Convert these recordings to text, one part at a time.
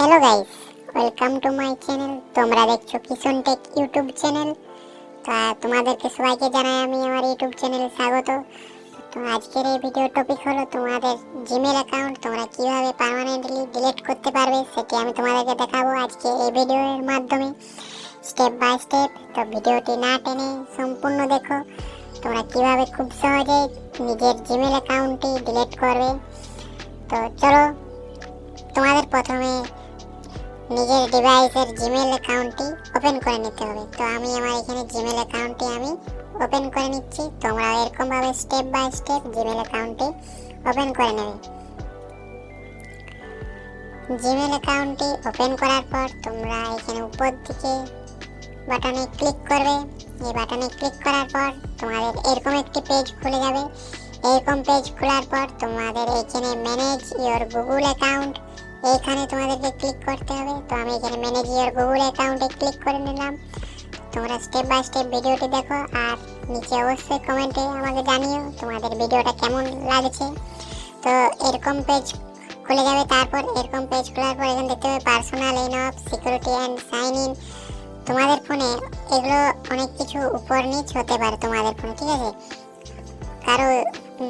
Hello guys, welcome to my channel. তোমরা দেখছো Kishan take YouTube channel. তোমাদেরকে সবাইকে জানাই আমি আমার ইউটিউব চ্যানেলে স্বাগত। তো আজকের এই ভিডিও টপিক হলো তোমাদের জিমেল অ্যাকাউন্ট তোমরা কিভাবে পার্মানেন্টলি ডিলিট করতে পারবে সেটি আমি তোমাদেরকে দেখাবো আজকে এই ভিডিওর মাধ্যমে স্টেপ বাই স্টেপ। তো ভিডিওটি না টেনে সম্পূর্ণ দেখো তোমরা কিভাবে খুব সহজে নিজের জিমেল অ্যাকাউন্টটি ডিলিট করবে। তো চলো, তোমাদের প্রথমে নিজের ডিভাইসের জিমেল অ্যাকাউন্টটি ওপেন করে নিতে হবে। তো আমি আমার এখানে জিমেল অ্যাকাউন্টটি আমি ওপেন করে নিচ্ছি। তোমরা এরকমভাবে স্টেপ বাই স্টেপ জিমেল অ্যাকাউন্টটি ওপেন করে নেবে। জিমেল অ্যাকাউন্টটি ওপেন করার পর তোমরা এখানে উপর দিকে বাটনে ক্লিক করবে। এই বাটনে ক্লিক করার পর তোমাদের এরকম একটি পেজ খুলে যাবে। এরকম পেজ খোলার পর তোমাদের এখানে ম্যানেজ ইওর গুগল অ্যাকাউন্ট এইখানে তোমাদেরকে ক্লিক করতে হবে। তো আমি এখানে ম্যানেজ ইওর গুগল অ্যাকাউন্টে ক্লিক করে নিলাম। তোমরা স্টেপ বাই স্টেপ ভিডিওটি দেখো আর নিচে অবশ্যই কমেন্টে আমাকে জানিও তোমাদের ভিডিওটা কেমন লাগছে। তো এরকম পেজ খুলে যাবে। তারপর এরকম পেজ খোলার পর এখানে দেখতে হবে personal of security and sign in. তোমাদের ফোনে এগুলো অনেক কিছু উপর নিচ হতে পারে তোমাদের ফোনে, ঠিক আছে? কারো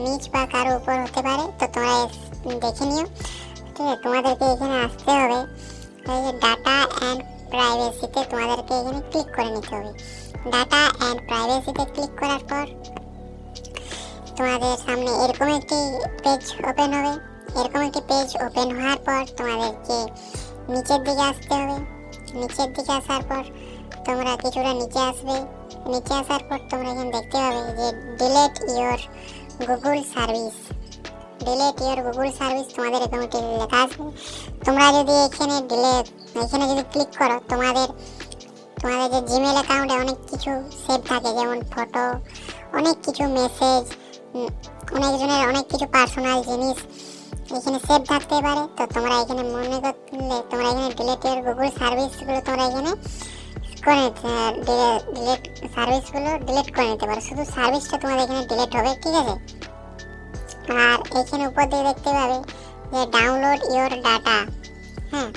নিচ বা কারো উপর হতে পারে। তো তোমরা দেখে নিও, ঠিক আছে? তোমাদেরকে এখানে আসতে হবে ডাটা অ্যান্ড প্রাইভেসিতে তোমাদেরকে এখানে ক্লিক করে নিতে হবে। ডাটা অ্যান্ড প্রাইভেসিতে ক্লিক করার পর তোমাদের সামনে এরকম একটি পেজ ওপেন হবে। এরকম একটি পেজ ওপেন হওয়ার পর তোমাদেরকে নিচের দিকে আসতে হবে। নিচের দিকে আসার পর তোমরা কিছুটা নিচে আসবে। নিচে আসার পর তোমরা এখানে দেখতে পাবে যে delete your Google service. Delete your Google service তোমাদের অ্যাকাউন্টে লেখা আসবে। তোমরা যদি এখানে যদি ক্লিক করো তোমাদের যে জিমেল অ্যাকাউন্টে অনেক কিছু সেভ থাকে, যেমন ফটো, অনেক কিছু মেসেজ, অনেকজনের অনেক কিছু পার্সোনাল জিনিস এখানে সেভ থাকতে পারে। তো তোমরা এখানে মনে করলে তোমরা এখানে ডিলিট ইওর গুগল সার্ভিসগুলো তোমরা এখানে ডিলিট করে নিতে পারো। শুধু সার্ভিসটা তোমাদের এখানে ডিলিট হবে, ঠিক আছে? আর এখানে উপর দিকে দেখতে পাবে যে ডাউনলোড ইওর ডাটা, হ্যাঁ,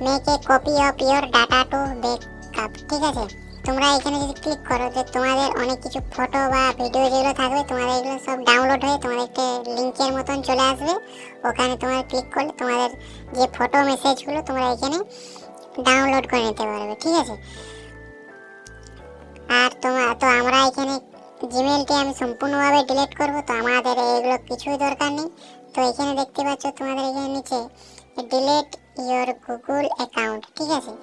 make a copy of your data to backup, ঠিক আছে? তোমরা এখানে যদি ক্লিক করো যে তোমাদের অনেক কিছু ফটো বা ভিডিও যেগুলো থাকবে তোমাদের এগুলো সব ডাউনলোড হয়ে তোমাদেরকে লিঙ্কের মতন চলে আসবে। ওখানে তোমরা ক্লিক করলে তোমাদের যে ফটো মেসেজগুলো তোমরা এখানে ডাউনলোড করে নিতে পারবে, ঠিক আছে? আর আমরা এখানে জিমেলটি আমি সম্পূর্ণভাবে ডিলিট করব। তো আমাদের এগুলো কিছুই দরকার নেই। তো এখানে দেখতে পাচ্ছ তোমাদের এখানে নিচে ডিলিট ইওর গুগল অ্যাকাউন্ট, ঠিক আছে?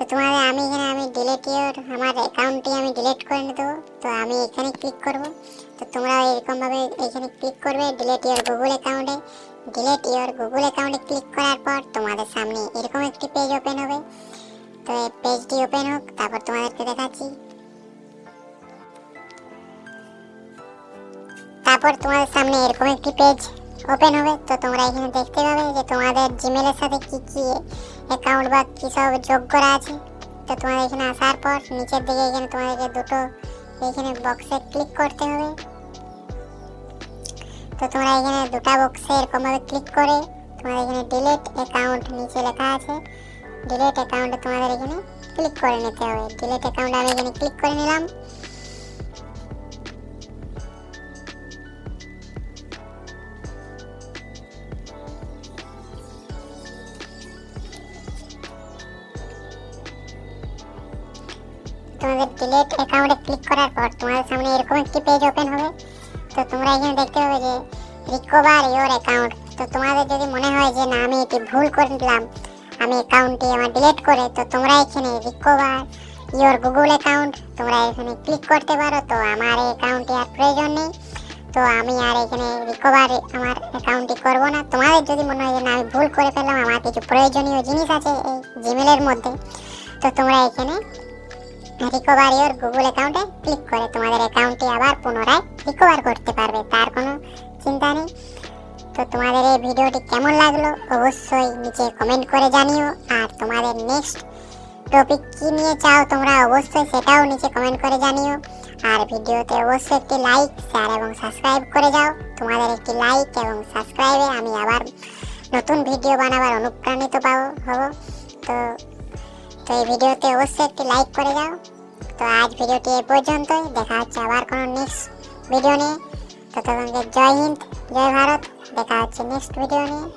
তো আমি ডিলিট ইওর আমার অ্যাকাউন্টটি আমি ডিলিট করে দেবো। তো আমি এখানে ক্লিক করব। তো তোমরা এরকমভাবে এখানে ক্লিক করবে ডিলিট ইওর গুগল অ্যাকাউন্টে। ডিলিট ইওর গুগল অ্যাকাউন্টে ক্লিক করার পর তোমাদের সামনে এরকম একটি পেজ ওপেন হবে। তো এই পেজটি ওপেন হোক, তারপর তোমাদেরকে দেখাচ্ছি। তারপর তোমাদের সামনে এরকম একটি পেজ ওপেন হবে। তো তোমরা এখানে দেখতে পাবে যে তোমাদের জিমেলের সাথে কি কি অ্যাকাউন্ট বা কি সব যোগ করা আছে। তো তোমাদের এখানে আসার পর নিচের দিকে এখানে তোমাদেরকে দুটো এখানে বক্সে ক্লিক করতে হবে। তো তোমরা এখানে দুটো বক্সে এরকমভাবে ক্লিক করে তোমাদের এখানে ডিলিট অ্যাকাউন্ট নিচে লেখা আছে, ডিলিট অ্যাকাউন্টে তোমাদের এখানে ক্লিক করে নিতে হবে। ডিলিট অ্যাকাউন্টে আমি এখানে ক্লিক করে নিলাম। তোমাদের ডিলিট অ্যাকাউন্টে ক্লিক করার পর তোমাদের সামনে এরকম একটি পেজ ওপেন হবে। তো তোমরা এখানে দেখতে পাবে যে রিকভার ইওর অ্যাকাউন্ট। তো তোমাদের যদি মনে হয় যে না আমি এটি ভুল করে দিলাম, আমি অ্যাকাউন্টটি আমার ডিলিট করে, তো তোমরা এখানে রিকভার ইওর গুগল অ্যাকাউন্ট তোমরা এখানে ক্লিক করতে পারো। তো আমার এই অ্যাকাউন্টটি আর প্রয়োজন নেই। তো আমি আর এখানে রিকভার আমার অ্যাকাউন্টটি করব না। তোমাদের যদি মনে হয় যে না আমি ভুল করে ফেললাম, আমার কিছু প্রয়োজনীয় জিনিস আছে এই জিমেলের মধ্যে, তো তোমরা এখানে রিকভার ইওর গুগল অ্যাকাউন্টে ক্লিক করে তোমাদের অ্যাকাউন্টটি আবার পুনরায় রিকভার করতে পারবে, তার কোনো চিন্তা নেই। তো তোমাদের এই ভিডিওটি কেমন লাগলো অবশ্যই নিচে কমেন্ট করে জানিও। আর তোমাদের নেক্সট টপিক কি নিয়ে চাও তোমরা অবশ্যই সেটাও নিচে কমেন্ট করে জানিও। আর ভিডিওতে অবশ্যই একটি লাইক, শেয়ার এবং সাবস্ক্রাইব করে যাও। তোমাদের একটি লাইক এবং সাবস্ক্রাইবে আমি আবার নতুন ভিডিও বানাবার অনুপ্রাণিত হব। তো তো এই ভিডিওতে অবশ্যই একটি লাইক করে যাও। তো আজ ভিডিওটি এই পর্যন্তই, দেখা হচ্ছে আবার কোনো নেক্সট ভিডিও নিয়ে। ততক্ষণকে জয় হিন্দ, জয় ভারত, দেখা হচ্ছে নেক্সট ভিডিও নিয়ে।